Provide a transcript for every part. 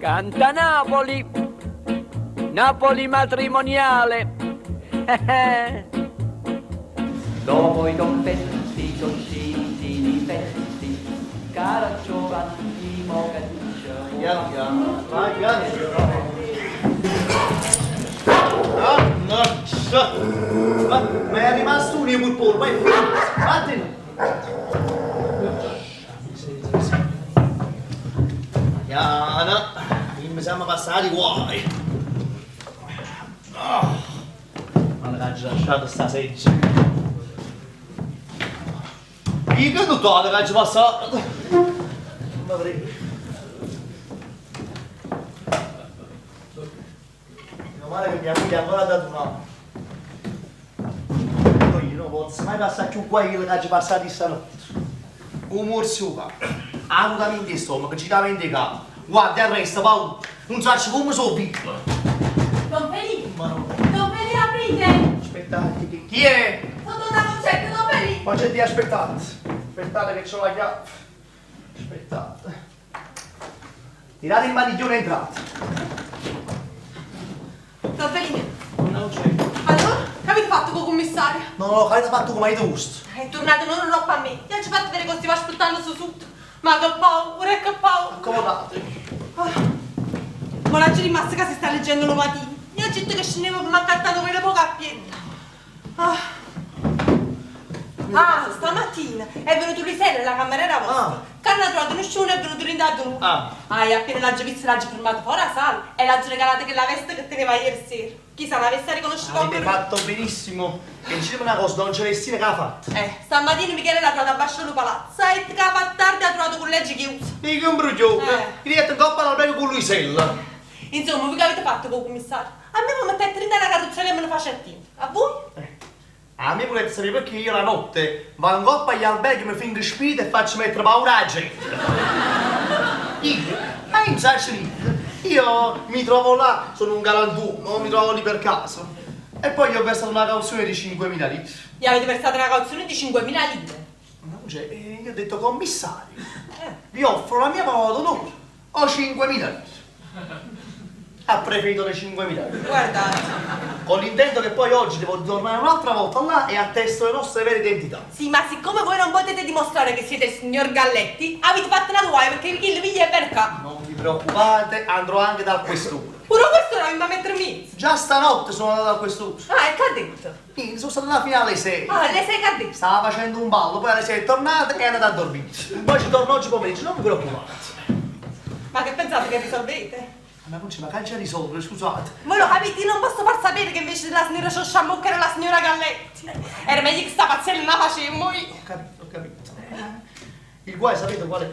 Canta Napoli, Napoli matrimoniale. Dopo i dompetti, dolcini, di petti, caracciolati, mogadiscio. Piano piano, vai piano. Ma è rimasto un pulpolo, vai, vattene. Piano, mi siamo passati guai. Ma l'hai lasciato sta seggia. Io che tutto l'hai passato. Ma prego. Male che mia moglie ha ancora dato una. Io non posso mai passare più qua che ci passati stanotte. Un morso qua. Assolutamente in stomaco, ci dà 20 capo. Guarda, il resto, Paolo, non so come sono piccolo. Don Pelì! Ma no. Don Pelì, aprite! Aspettate, chi è? Sono una concetta, Don Pelì! Concetto, aspettate. Aspettate che ho la chiave. Aspettate. Tirate il maniglione e entrate. Don Pelì! Non c'è. Allora, che avete fatto con il commissario? No, che avete fatto come avete gusto. È tornato non troppo a me. Gli ha fatto vedere che stiva aspettando su tutto. Ma che paura, che paura! Accomodatevi. Ma la gente rimasta che si sta leggendo lo mattino. Io ho detto che scendevo per m'accattare quelle poche a piedi. Stamattina è venuto lui sera nella cameriera vostra. Che hanno trovato nessuno, è venuto rindato lui. E appena l'ha visto, l'ha fermato fuori a sala e l'ha regalata che la veste che teneva ieri sera. Chissà, l'avesse riconosciuto come Avete fatto benissimo. E diceva una cosa, Don Celestino che ha fatto. Stamattina Michele l'ha trovato a Basciolo Palazzo e che ha fatto tardi ha trovato con legge chiusa. Dica un brucione. Mi detto in coppa l'albergo con Luisella. Insomma, voi che avete fatto con il commissario? A me mi mettete in una carrozzeria e me lo faccio a tempo. A voi? A me volete sapere perché io la notte vado in coppa agli alberghi, mi fingo spirito e faccio mettere paura alla gente. Io? Ma non sai niente. Io mi trovo là, sono un galantuomo, mi trovo lì per caso. E poi gli ho versato una cauzione di 5.000 lire. Gli avete versato una cauzione di 5.000 lire? Non c'è, io ho detto commissario, vi offro la mia parola d'onore, ho 5.000 lire. Ha preferito le 5.000 lire. Guardate. Con l'intento che poi oggi devo tornare un'altra volta là e attesto le nostre vere identità. Sì, ma siccome voi non potete dimostrare che siete il signor Galletti, avete fatto una guai perché il figlio è per qua. Non vi preoccupate, andrò anche dal questore. Pure questo non mi va a mettere in mezzo. Già stanotte sono andato dal questore. E che ha detto? Quindi sono stato là fino alle 6. Le sei che ha detto? Stava facendo un ballo, poi alle 6 è tornato e è andato a dormire. Poi ci torno oggi pomeriggio, non vi preoccupate. Ma che pensate che risolvete? Ma non c'è una calcia a risolvere, scusate. Voi lo capite, io non posso far sapere che invece della signora Sciosciamucca era la signora Galletti. Era meglio che sta pazienza la facemmo io. Ho capito. Il guai sapete qual è?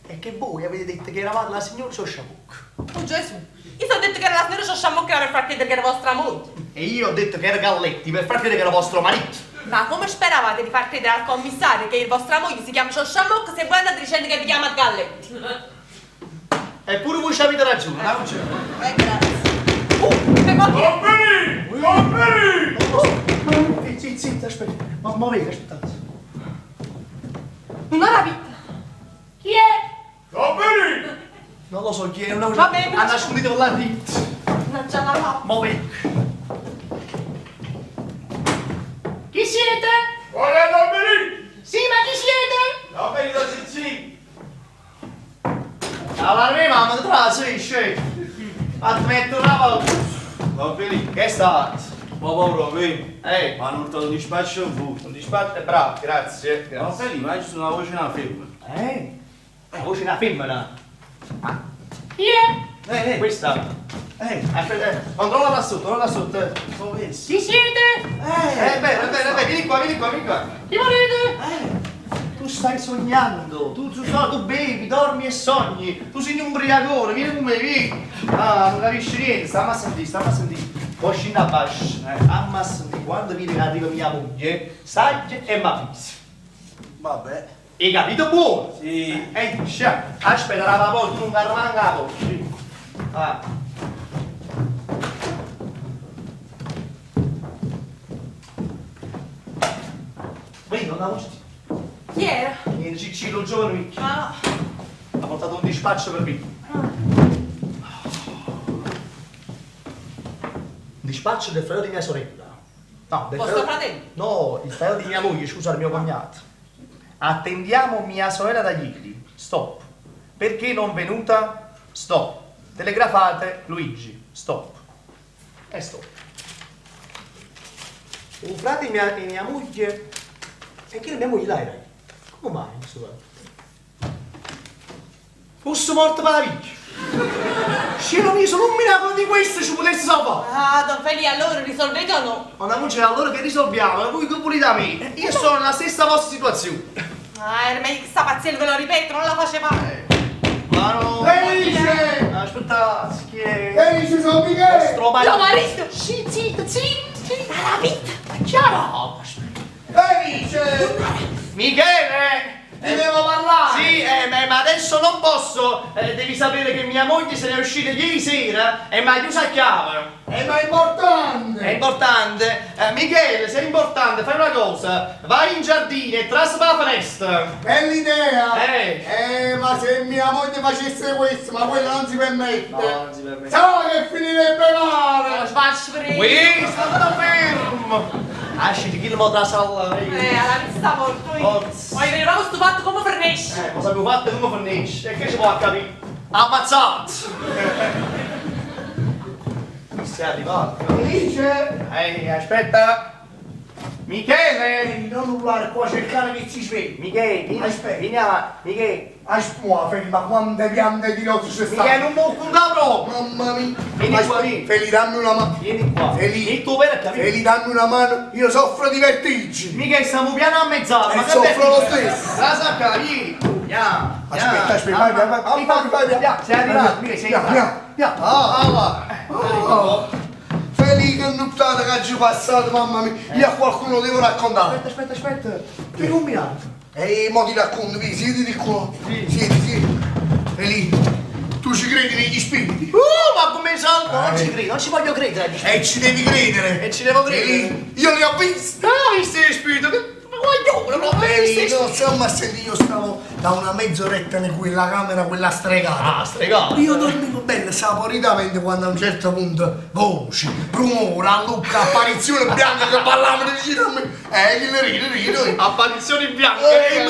È che voi avete detto che eravate la signora Sciosciamucca. Oh Gesù, io ti ho detto che era la signora Sciosciamucca per far credere che era vostra moglie. E io ho detto che era Galletti per far credere che era vostro marito. Ma come speravate di far credere al commissario che vostra moglie si chiama Sciosciamucca se voi andate dicendo che vi chiama Galletti? Eppure voi ci avete ragione, ma non c'è. Grazie. Company! Zitta, aspetta. Ma venga, aspettate. Non ho capito. Chi è? Company! Non lo so chi è, una cosa. Va bene. Ha nascondito là lì. Non c'è la là. Ma venga. Chi siete? Buona Company! Sì, ma chi siete? Company da Sicili! Allora, mia mamma, ti trassi, scemo. Ma ti metto una volta. Company! Che è stato? Ma proprio, vedi? Ehi. Ma hanno urtato un dispaccio in fu. Un dispaccio, bravo, grazie. Company, ma ci sono una voce nella femmina. La voce una femmina. Chi è? Questa. Aspetta, controlla là sotto. Come vedi? Chi siete? È bene, vieni qua. Chi volete? Tu stai sognando, tu bevi, dormi e sogni, tu sei un ubriacone, vieni con me, vieni. Non capisci niente, stammi a sentire. Poi scendi a basso, amma a sentire, quando viene che arriva mia moglie, saggia e m'avvisi. Vabbè. Hai capito buono? Sì. Scia, aspetta, la porta, non carmanga la porta. Vedi, non la voce. Chi era? Niente, Ciccillo, giovane Micchi. Ah. Ha portato un dispaccio per me. dispaccio del fratello di mia sorella. No, del Vostro fratello? No, il fratello di mia moglie, scusa, il mio cognato. Attendiamo mia sorella da ieri. Stop. Perché non venuta? Stop. Telegrafate Luigi. Stop. E stop. Un frate e mia moglie. E che mia moglie là era? Come mai questo frate? Fosse morto per la vita. Scemo mio, solo un miracolo di questo ci potesse salvare. Ah, Don Feli, allora risolvete o no? Ma non c'è allora che risolviamo, voi che volete da me? Io sono nella stessa vostra situazione. Ah, era meglio che sta pazzia ve lo ripeto, non la faceva. Ma no. Felice! Aspetta, chi è? Felice sono Michele! Tuo marito! Sì, zitto, zitto. La vita! Chiaro. Felice! Michele! Ti devo parlare! Sì, ma adesso non posso. Devi sapere che mia moglie se ne è uscita ieri sera e mi ha chiuso a chiave. Ma è importante! È importante. Michele, se è importante, fai una cosa. Vai in giardino e traspa la finestra. Bella idea! Ma Ma se mia moglie facesse questo, ma quello non si permette! non si permette. Sa che finirebbe male! Faccio vedere. Qui, sta fermo. Asci, chi lo tra sala? Alla vista morto io. Forza. Poi vedremo sto fatto come fornisce. Cosa abbiamo fatto e come fornisce? E che ci può capire? Ammazzato! Sei arrivato? Felice! Aspetta! Michele! Non urlare qua, cercare che si svegli! Michele, vieni, Aspetta. vieni avanti, Michele! Aspetta, Feli, ma quante piante di rossi ci stanno? Michele, non può contare proprio! Mamma mia! Vieni Aspetta, qua, vieni. Feli, dammi una mano! Vieni qua! Feli. Vieni tu per capire! Feli, dammi una mano! Io soffro di vertigini! Michele, stiamo piano a mezz'ora! E soffro lo stesso. La sacca, vieni! Piano! Aspetta, aspetta, vai, vai. Sei arrivato, Michele, sei arrivato! Feli, che nottata che ci passato, mamma mia! Io a qualcuno devo raccontare! Aspetta! Che combinato? Mo ti racconto, vi siediti qua! Siedi! Feli, tu ci credi negli spiriti? Ma come salvo? Non ci credo, non ci voglio credere agli spiriti! E ci devi credere! E ci devo credere! Feli, io li ho visti! Ah, visti gli spiriti? Ma guaglione, non ho Feli, visto! non so, ma senti, io stavo da una mezz'oretta in quella camera, quella stregata. Ah, stregato! Io dormivo bene, saporitamente quando a un certo punto voci, rumore, lucca, apparizione bianca che parlavano vicino a me. Rido. Apparizioni bianche!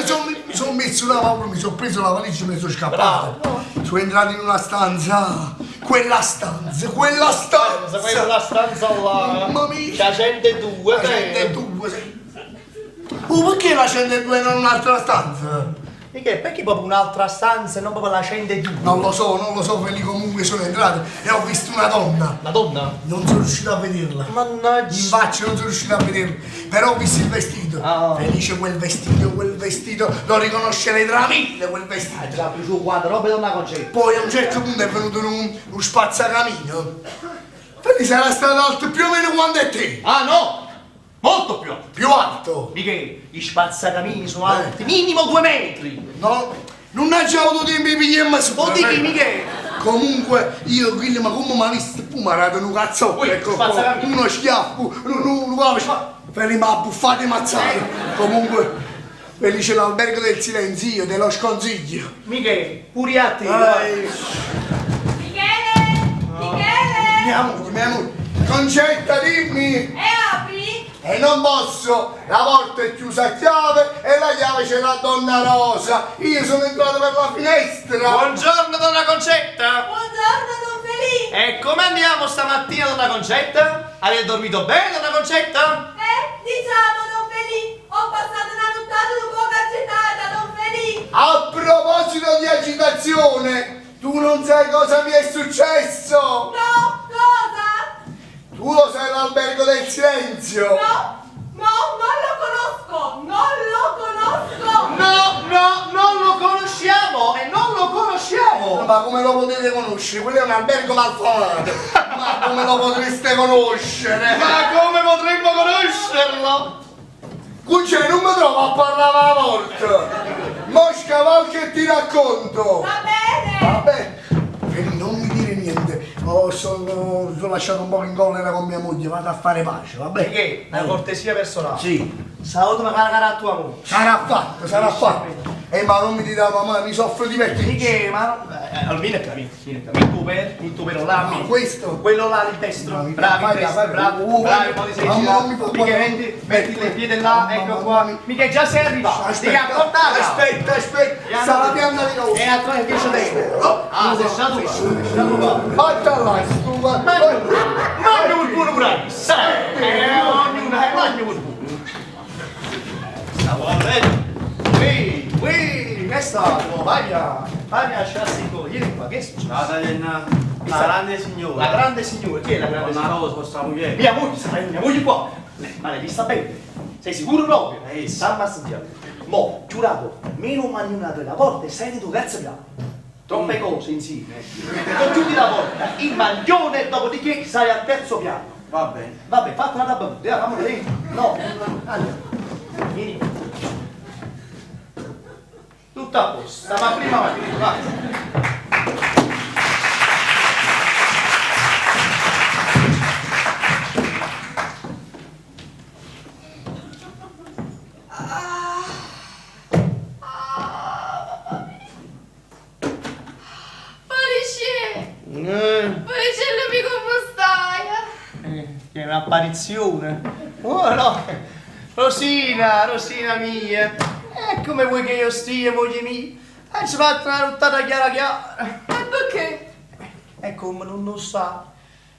Mi sono messo la paura, mi sono preso la valigia e me ne sono scappato. Sono entrato in una stanza, quella stanza. Quella stanza là! Mamma mia! C'è gente due, La gente due, sì. Perché la gente due e non un'altra stanza? E che? Perché proprio un'altra stanza e non proprio la gente due? Non lo so, Feli, comunque sono entrato e ho visto una donna. La donna? Non sono riuscito a vederla. Mannaggia! In faccia non sono riuscito a vederla. Però ho visto il vestito. Ah. Felice quel vestito. Lo riconoscerei tra mille quel vestito. Già più su quadro, roba donna concetta. Poi a un certo punto è venuto uno spazzacamino. Felice sarà stato alto più o meno quanto è te. Ah no! Molto più alto! Più alto. Michele, gli spazzacamini sono alti, minimo 2 metri! No, non ha già avuto tempo di pigliarmi su. Non dici Michele! Comunque io quello ma come mi ha visto poi mi ha dato un cazzotto, Ui, ecco, spazzacamino. uno schiaffo, Feli mi ha buffate e mazzato. Comunque Felice l'albergo del silenzio, te lo sconsiglio. Michele, pure a te! Michele! Mia moglie, Concetta, dimmi! E apri? E non posso, la porta è chiusa a chiave e la chiave c'è la donna Rosa. Io sono entrato per la finestra. Buongiorno donna Concetta! Buongiorno, Don Felice! E come andiamo stamattina donna Concetta? Avete dormito bene donna Concetta? Diciamo, Don Felice, ho passato una nottata un po' agitata, Don Felice! A proposito di agitazione, tu non sai cosa mi è successo? No, cosa? Tu lo sai l'albergo del silenzio? Non lo conosco! Non lo conosciamo e non lo conosciamo! Ma come lo potete conoscere? Quello è un albergo malfamato! Ma come lo potreste conoscere? Ma come potremmo conoscerlo? Cuccia, non mi trovo a parlare alla morte! Mo scavalco e ti racconto! Va bene! Vabbè, Feli, non mi dire niente. Sono lasciato un po' in collera con mia moglie, vado a fare pace, va bene? Perché? Una cortesia personale. Sì. Salutami cara a tua moglie. Sarà fatto, sarà fatto. Ma non mi dite la mamma, mi soffro di mettere. Che, ma... allora vieni qua, vieni qua. Il tuo pelo là, Ma questo? quello là, il destro. Bravi, Bravi, vai, il destro, vai, bravi, vai. bravi, poi ti sei Mamma, girato. non mi fa Mica, guardare. metti le piede là, Mamma, ecco mamma qua. mia. Mica già sei arrivato. Mica portata. Aspetta. Sta la pianta di rosa. E a tre che c'è dentro. Ah, sei stato qua. Fatta là, stufa. Mangia il buono bravi. Ognuno, mangia il buono. Stavo a letto. Che è stato? Vai a sciassico, vieni qua, che succede? La grande signora. La grande signora, chi è la grande Donna signora? Rosa, vostra moglie. Mia moglie qua. Ma lei sta bene? Sei sicuro proprio? Sì. Sta ammazzando. Mo, giurato, meno magnonato la porta e sai tu cazzo piano. Troppe cose insieme. Non chiudi la porta, il maglione, dopodiché sai al terzo piano. Va bene. Vabbè, fatti una tabella, fammi vedere. No, allora, vieni. Tutto a posto, ma prima mattina, vai. Felice amico, come stai? Che è un'apparizione. Oh no, Rosina mia. E come vuoi che io stia, moglie mia? Hai fatto una nottata chiara. E perché? E come non lo sa,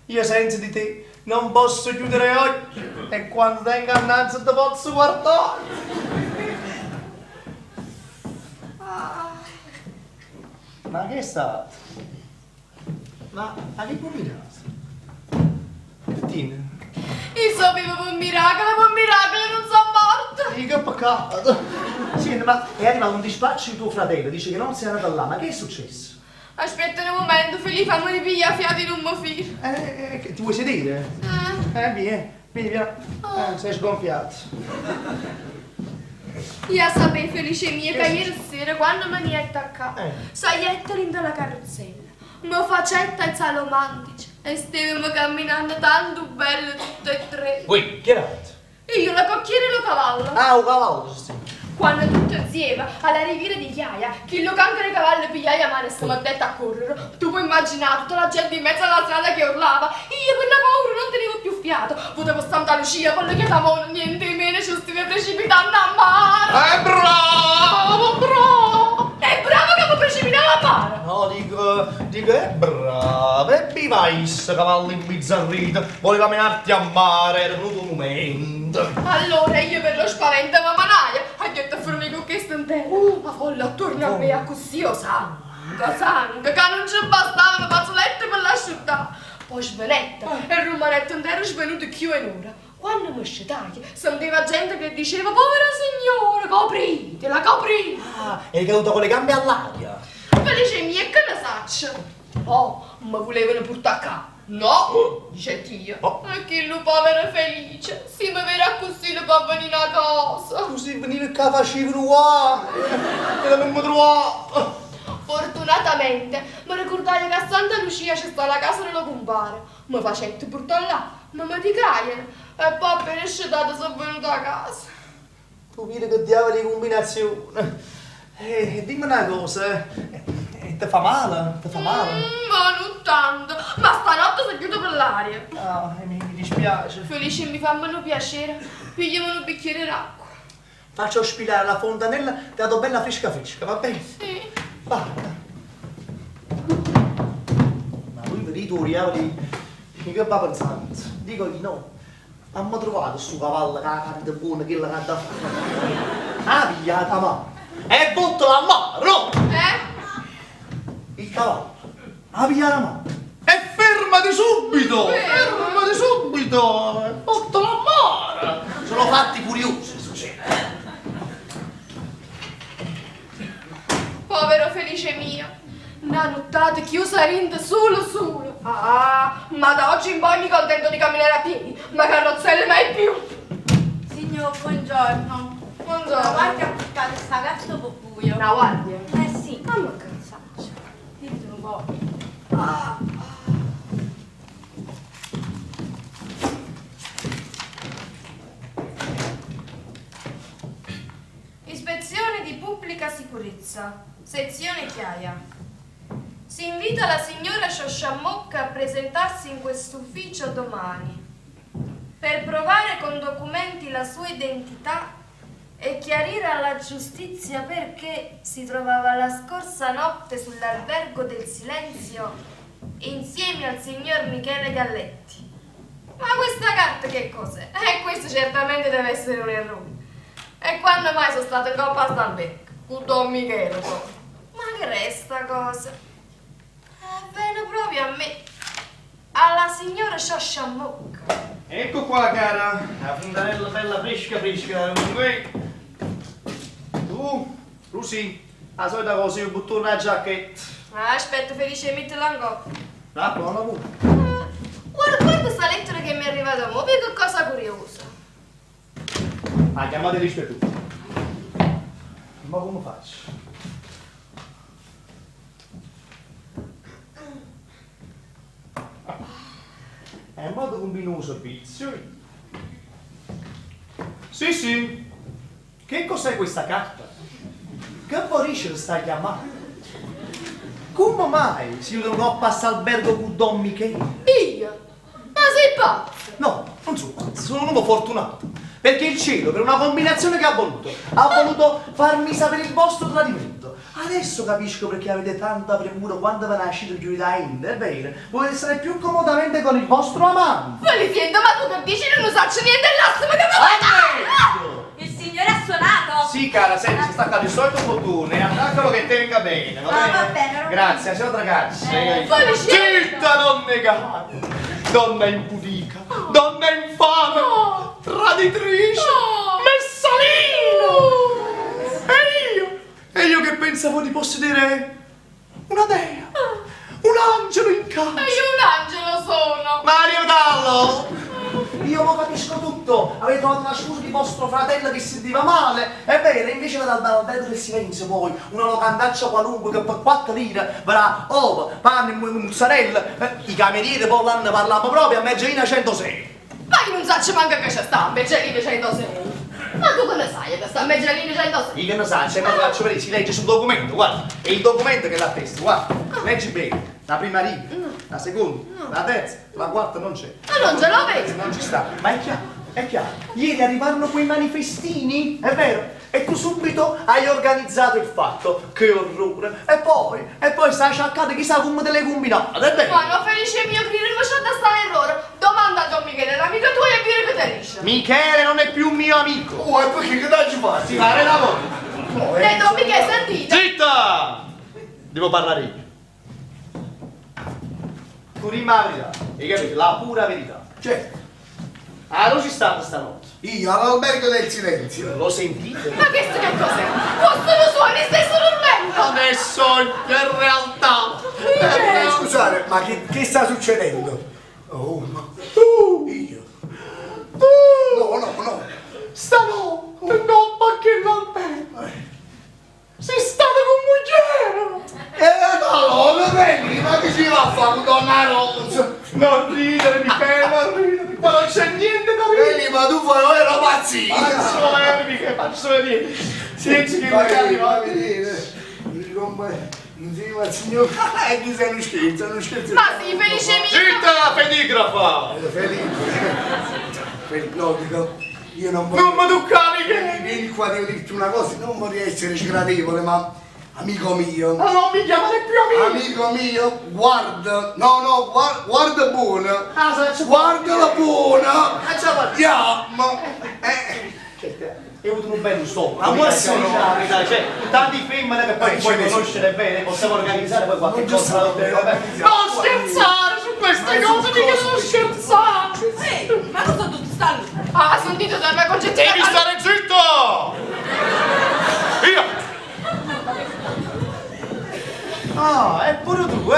io senza di te non posso chiudere occhi e quando tengo innanzi ti posso guardare. Ma che è stato? Ma che combinato? Tina, Io so vivo per miracolo, non sono morta. che peccato! Senti, ma è arrivato un dispaccio di tuo fratello, dice che non sei andato là, ma che è successo? Aspetta un momento, Filippo, fammi ripigliare fiati in un mofilo. Che ti vuoi sedere? Vieni, sei sgonfiato. Io sapevo, felice mia, che ieri sera quando me ne attaccata, saietta dentro la carrozzella, mi facetta il salomantice e stavamo camminando tanto bello tutte e tre. Ui, che era? Io la cocchiera e lo cavallo. Ah, un cavallo, sì. Quando tutti insieme alla riviera di Chiaia, chi lo canca i cavalli pigliaia mano e stiamo addetta a correre. Tu puoi immaginare tutta la gente in mezzo alla strada che urlava. Io per la paura non tenevo più fiato. Potevo Santa Lucia, quello che davano niente in meno, ci stiamo precipitando a mare. Bravo! È bravo che mi precipitava a mare. No, dico, è bravo, e bivais, cavallo imbizzarrito, voleva menarti a mare, era venuto un momento. Allora io per lo spavento mi manaia, ho detto a farmi con questo intero. La folla attorno a me, così o sangue, che non ci bastava, mi faccio letto per l'asciuttare. Poi svenetta, e il rumanetto intero è svenuto più in ora. Quando mi scetai, sentiva gente che diceva, povera signora, copritela, coprite. Ah, è caduto con le gambe all'aria. Felice mia, che ne saccio? Oh, mi volevano portare a casa. No, dice Dio. Oh. E che lo povero felice, si mi verrà così lo può venire a casa. Così veniva che facevano qua, e non mi trovavo. Fortunatamente mi ricordai che a Santa Lucia c'è sta la casa dello compare. Mi facette portare là, ma mi dicagliano. E poi appena scetato sono venuta a casa. Tu vedi che diavolo di combinazione. Dimmi una cosa, ti fa male? Ti fa male? Ma non tanto, ma stanotte si chiude per l'aria. Ah, mi dispiace. Felice, mi fa meno piacere, pigliamo un bicchiere d'acqua. Faccio spilare la fontanella, ti do bella fresca, va bene? Sì. Guarda. Ma lui vedi tu, diavoli, che va pensando? Dico di no. Abbiamo trovato sto cavallo che ha carne buona, che la da fare. Ah, pigliata a mano. E buttala a mano, no? Il cavallo. Ah, pigliata a mano. E fermati subito! Fermati subito! E buttala a mano! Sono fatti curiosi, succede. Povero felice mia, una nottata chiusa rinde solo. Ah, ma da oggi in poi mi contento di camminare a piedi, ma carrozzelle mai più. Signor, buongiorno. Buongiorno. Guardi a portare sta gatto po' buio. Una guardia. Sì. Mamma che faccio. Dite un po'. Ispezione di pubblica sicurezza. Viuzza, sezione Chiaia. Si invita la signora Sciosciamocca a presentarsi in quest'ufficio domani per provare con documenti la sua identità e chiarire alla giustizia perché si trovava la scorsa notte sull'albergo del Silenzio insieme al signor Michele Galletti. Ma questa carta che cos'è? Questo certamente deve essere un errore. E quando mai sono stato in coppa a Stalberg? Con Don Michele poi. Ma che resta cosa? Bene proprio a me, alla signora Sciosciamocca. Ecco qua, cara, la fontanella bella fresca. Tu, Lucy, la solita cosa, io butto una giacchetta. Aspetta, Felice, mettila in coppa. Ah, buona pure. Guarda sta lettera che mi è arrivata mo', vedi che cosa curiosa. Ah, chiamate rispetto. Ma come faccio? È un modo combino un servizio. Sì. Che cos'è questa carta? Che Borisce sta chiamando? Come mai si vedono a passare albergo con Don Michele? Io? Ma sei pazzo? No, non sono pazzo, sono un uomo fortunato. Perché il cielo, per una combinazione che ha voluto farmi sapere il vostro tradimento. Adesso capisco perché avete tanta premura quando ve ne uscite giù da Inde, è vero? Volete stare più comodamente con il vostro amante. Felicendo, ma tu che dici non sacci niente dell'asso, ma che mi Il signore ha suonato! Sì, cara, senti, si sta accadendo il solito bottone, attaccalo che tenga bene, va bene? Va bene. Grazie, signora ragazzi. Felicendo! Zitta, donne cara! Donna impudica, donna infame, traditrice, messalino! E io che pensavo di possedere una dea, un angelo in casa. Ma io un angelo sono! Mario Dallo! Io lo capisco tutto, avete trovato una scusa di vostro fratello che si sentiva male, è vero, invece dall'albergo del silenzio poi, una locandaccia qualunque che per 4 lire verrà ovo, pane, mozzarella, i camerieri poi l'hanno parlato proprio a Mergelina 106. Ma io non sacci manca che c'è sta a Mergelina 106! Ma tu come sai che sta a Mergelina 106? Io che ne sa, c'è una faccio vedere, si legge sul documento, guarda, è il documento che l'attesta, guarda, leggi bene, la prima riga, la seconda, la terza, la quarta non c'è. Ma non ce lo vedi? Non ci sta, ma è chiaro, ieri arrivarono quei manifestini, è vero, e tu subito hai organizzato il fatto, che orrore, e poi stai cercando chissà come te le combinate, è vero? Ma no, Felice mio, che faccio da sta errore, domanda a Don Michele, l'amico tuo e vi ripeterisce. Michele non è più mio amico. Oh, e perché che dai ci fai? Si fare lavoro. No, Don Michele, sentite! Zitta! Devo parlare io. Tu rima la verità, hai capito? La pura verità. Certo, Ah, non ci state stanotte. io all'albergo del silenzio. Lo sentite? Ma questo che cos'è? Questo lo suoni, stai dormendo! Adesso in realtà. Scusate, ma che sta succedendo? Oh, ma io? No. Stanotte non perché l'albergo. Si state con Mugello. No, vedi, ma che ci va a fare con Donna Rosa? Non ridere, Michele, non ridere. Ma non c'è niente da ridere. Vedi, ma tu fai una pazzia. Faccio vedere. Senti che magari va. Insieme al signor... chi sei non scherzo. Ma sì, Felice mio! Zitta, pedigrafa. Felipe, no, dico, io non Non mi toccare, che... Vieni qua, devo dirti una cosa, non vorrei essere sgradevole, ma... Amico mio... Ma non mi chiamare più amico. Amico mio, guarda... No, guarda buona. Ah, Guarda la buona. Andiamo. Hai avuto un bello stop. Ma può essere cioè, tanti femmine che poi puoi conoscere bene, possiamo organizzare poi qualche cosa. Non scherzare su queste cose, mica non scherzare! Ma non sono tutti stanno! Ah, sentito dalla mia concezione! Devi stare zitto! Via! Ah, è pure tu,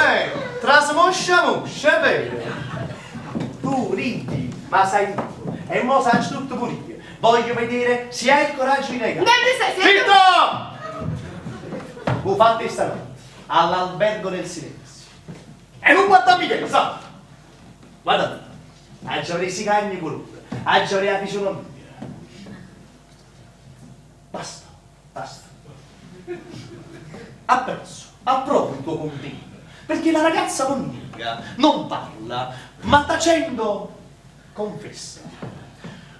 Trasmoscia, è vero? Tu ridi, ma sai tutto. E mo sai tutto pure io. Voglio vedere se hai il coraggio di negare. Non mi sei sentito? Zitto! Lo fate stanotte, all'albergo del silenzio. E non guarda mica, sa? Guarda tu, hai già preso i cagni colore, hai già la fisionomia. Basta. approvo il tuo convegno, perché la ragazza non nega, non parla, ma tacendo confessa.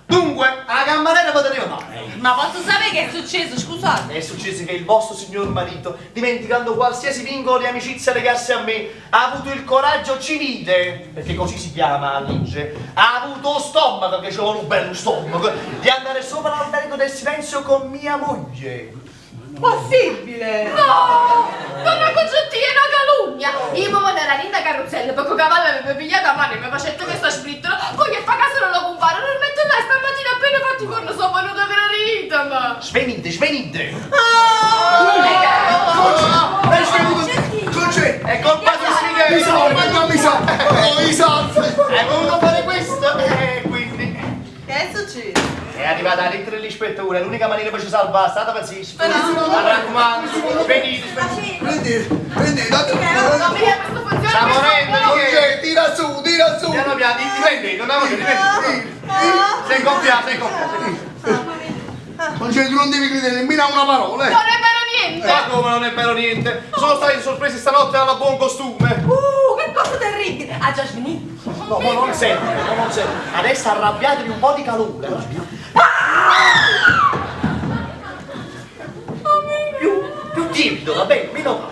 Dunque, la cameriera poteva fare. Ma posso sapere che è successo, scusate? È successo che il vostro signor marito, dimenticando qualsiasi vincolo di amicizia legasse a me, ha avuto il coraggio civile, perché così si chiama la legge, ha avuto stomaco, che c'è un bello stomaco, di andare sopra l'albero del silenzio con mia moglie. Possibile? No! Donna Concettina è una calunnia! Io mi voglio era linda carrozzella, perché cavallo aveva pigliato a mano e mi faceva questa splittolo, poi che fa caso non lo comparo, non metto là e stamattina appena fatto i corno sono venuta gradita, ma... Svenite! Concetto! È colpa di Sfighe! Mi salvo! Hai voluto fare questo? E quindi... Che è successo? È arrivata la lettera dell'ispettore, l'unica maniera per ci salvare è stata per sì. Mi raccomando, venite. Prendi, date Non mi viene questo funzione! Sta morendo, Concetto, tira su! Piano piano, riprendi, non avevo riprendi. Sei gonfiato. Concetto, non devi credere nemmeno a una parola, Non è vero niente! Ma come non è vero niente? Sono stati sorpresi stanotte alla buon costume. Che cosa terribile! Ha già finito? No, ma non sempre. Adesso arrabbiatevi un po' di calore. Più timido, va bene? Meno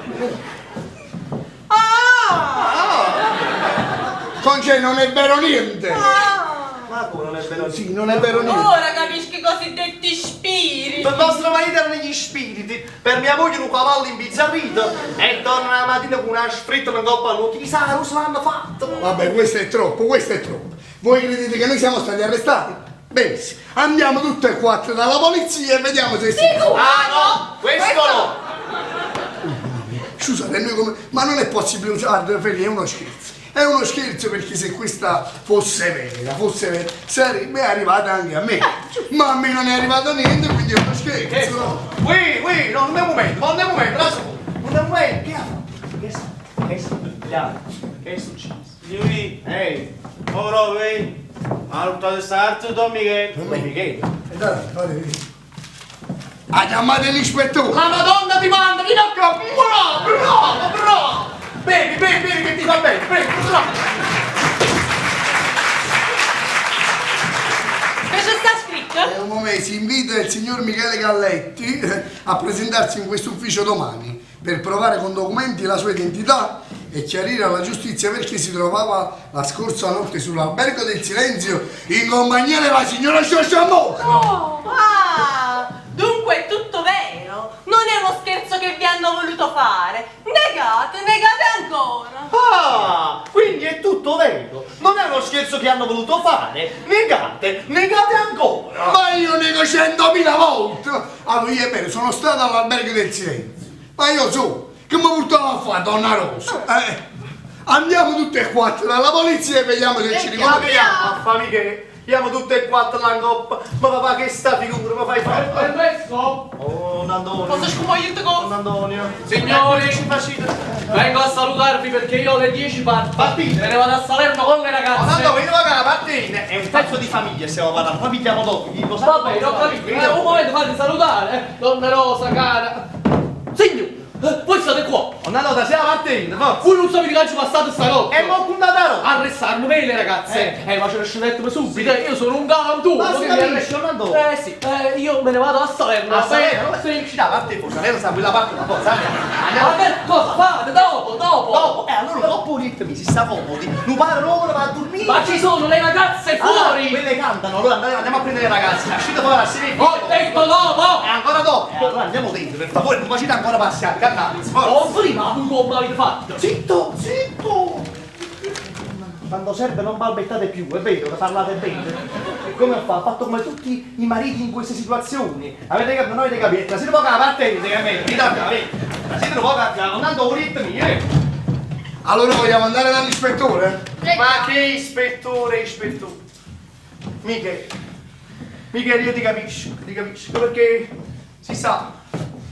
Concetto, non è vero niente! Ma come non è vero? Sì, non è vero niente! Ora capisci i cosiddetti spiriti! Per vostro marito erano gli spiriti, per mia moglie un cavallo imbizzarrito e torna la mattina con una sfritta in coppa all'occhio. Chissà, non se l'hanno fatto. Vabbè, questo è troppo. Voi credete che noi siamo stati arrestati? Benissimo, andiamo tutti e quattro dalla polizia e vediamo se si... Ah no, questo no. Scusate, noi come... Ma non è possibile usare, Feli, è uno scherzo. È uno scherzo perché se questa fosse vera, sarebbe arrivata anche a me. Ma a me non è arrivato niente, quindi è uno scherzo. Oui, non è un momento, non è un momento. Che è successo? Lui, Ehi, ora vei, ha lottato starto Don Michele. Michele. Dai, fate vedere. Ha chiamato l'ispettore. La Madonna ti manda, vieni a capo. Bravo. Bevi, che ti fa bene, bravo. Cosa sta scritto? È un momento, si invita il signor Michele Galletti a presentarsi in questo ufficio domani per provare con documenti la sua identità e chiarire alla giustizia perché si trovava la scorsa notte sull'albergo del silenzio in compagnia della signora Sciosciamò. Dunque è tutto vero? Non è uno scherzo che vi hanno voluto fare? Negate ancora! Ah, quindi è tutto vero. Non è uno scherzo che hanno voluto fare. Negate ancora. Ma io nego 100.000 volte! Allora, io è vero, sono stato all'albergo del silenzio. Ma io so, che mi portavo a fare, donna Rosa? Andiamo tutti e quattro dalla polizia e vediamo se ci ricordiamo. Famiglie, andiamo tutte e quattro alla coppa. Ma papà, che sta figura, mi fai fare? Permesso? Oh, Antonio. Posso scumogliare con? Antonio. Signori, vengo a salutarvi perché io alle 10 parto. Partite. Me ne vado a Salerno con le ragazze. Antonio, vedi la partita. È un pezzo di famiglia, stiamo parlando. Poi pigliamo dopo. Va bene, ho capito. Un momento, fate salutare, Donna Rosa, cara. Signor, voi state qua. Antonio, stiamo partendo, forza. Voi non sapete che oggi passato stanotte. E mo' puntataro. Arrestarmi me le ragazze. Ma ce ne scegliete subito. Io sono un galantuono. Ma si che mi capisce, Antonio? sì, io me ne vado a Salerno. A Salerno? Sì. Ci dà, parte forse. Salerno sta quella parte, ma forza. Andiamo. Vabbè, cosa fate? Dopo. Dopo, allora dopo ritmi, si sta comodi. Non pare l'uomo va a dormire. Ma ci sono le ragazze fuori. Quelle cantano, allora andiamo a prendere le ragazze. Uscite fuori a sedere. Ho detto dopo. E ancora dopo. Allora andiamo dentro, per favore, non facete ancora passare. Cannabis, forza. Prima voi come avete fatto? Zitto. Quando serve non balbettate più, è vero, parlate bene. E come ho fatto? Ho fatto come tutti i mariti in queste situazioni. Avete capito? Non avete capito. Siete poco a parte, che a me, siete poco a andando ritmi, Allora vogliamo andare dall'ispettore? Ma che ispettore? Michele, io ti capisco, perché si sa,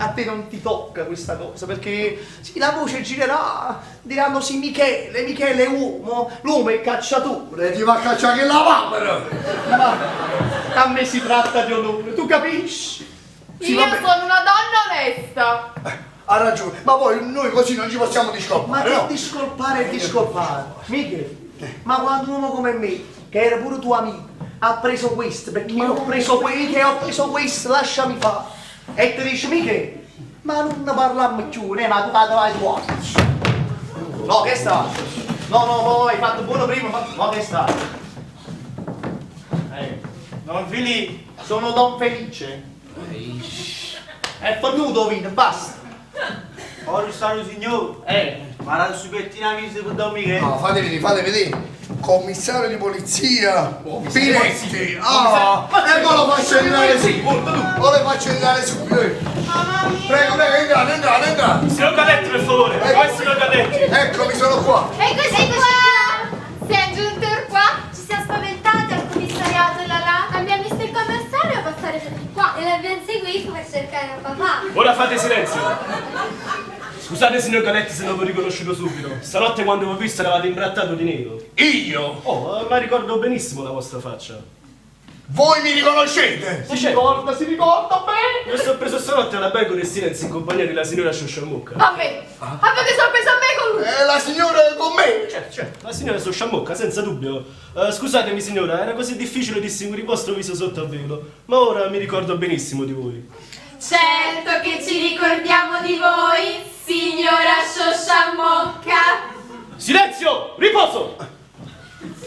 a te non ti tocca questa cosa, perché sì, la voce girerà, diranno sì, Michele è uomo, l'uomo è cacciatore. Ti va a cacciare che la papera! Ma a me si tratta di onore, tu capisci? Io sono una donna onesta! ha ragione, ma poi noi così non ci possiamo Ma discolpare, che no? discolpare e discolpare? Michele, ma quando un uomo come me, che era pure tuo amico, ha preso questo, perché io ho preso questo, lasciami fare. E ti dice, Michele, ma non ne parliamo più, ne ma tu vai tu. No, che sta? No, hai fatto buono prima, ma no, che sta? Don Filippo. Sono Don Felice. È venuto vino, basta. Ora sta il signore. Ma la supettina vista per Don Michele. No, fate vedere. Commissario di polizia, Pinetti. Ah, e poi lo faccio entrare subito. O le faccio entrare subito. Prego, entrate. Signor Cadetti, per favore. Vai, signor Cadetti. Eccomi, sono qua. Eccoci qua! Sei giunto qua? Ci siamo spaventati al commissariato là. Abbiamo visto il commissario passare qua e l'abbiamo seguito per cercare papà. Ora fate silenzio. Scusate signor Cadetti se non vi ho riconosciuto subito. Stanotte quando vi ho visto eravate imbrattato di nero. Io? Oh, ma ricordo benissimo la vostra faccia. Voi mi riconoscete? Si ricorda bene. Mi sono preso stanotte alla Banco del Silenzio in compagnia della signora Sciosciamocca. A me! Avete sorpreso a me con lui! La signora è con me. Certo, la signora Sciosciamocca, senza dubbio. Scusatemi signora, era così difficile distinguere il vostro viso sotto a velo, ma ora mi ricordo benissimo di voi. Certo che ci ricordiamo di voi, signora Sciosciamocca. Silenzio! Riposo!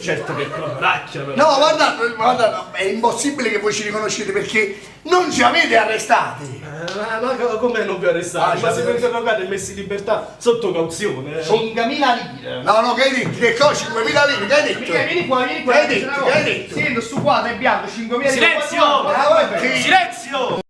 Certo che proprio racchia però. No, guarda, è impossibile che voi ci riconoscete perché non ci avete arrestati. Ma come non vi arrestate? Ah, Ma se certo. vi interrogate e messi in libertà sotto cauzione. 5.000 lire. No, che hai detto? Che cosa? 5.000 lire, che hai detto? Vieni qua. Che hai detto? Che hai detto? Sento stu quadro è bianco, 5.000 lire. Silenzio! Ah, perché? Silenzio!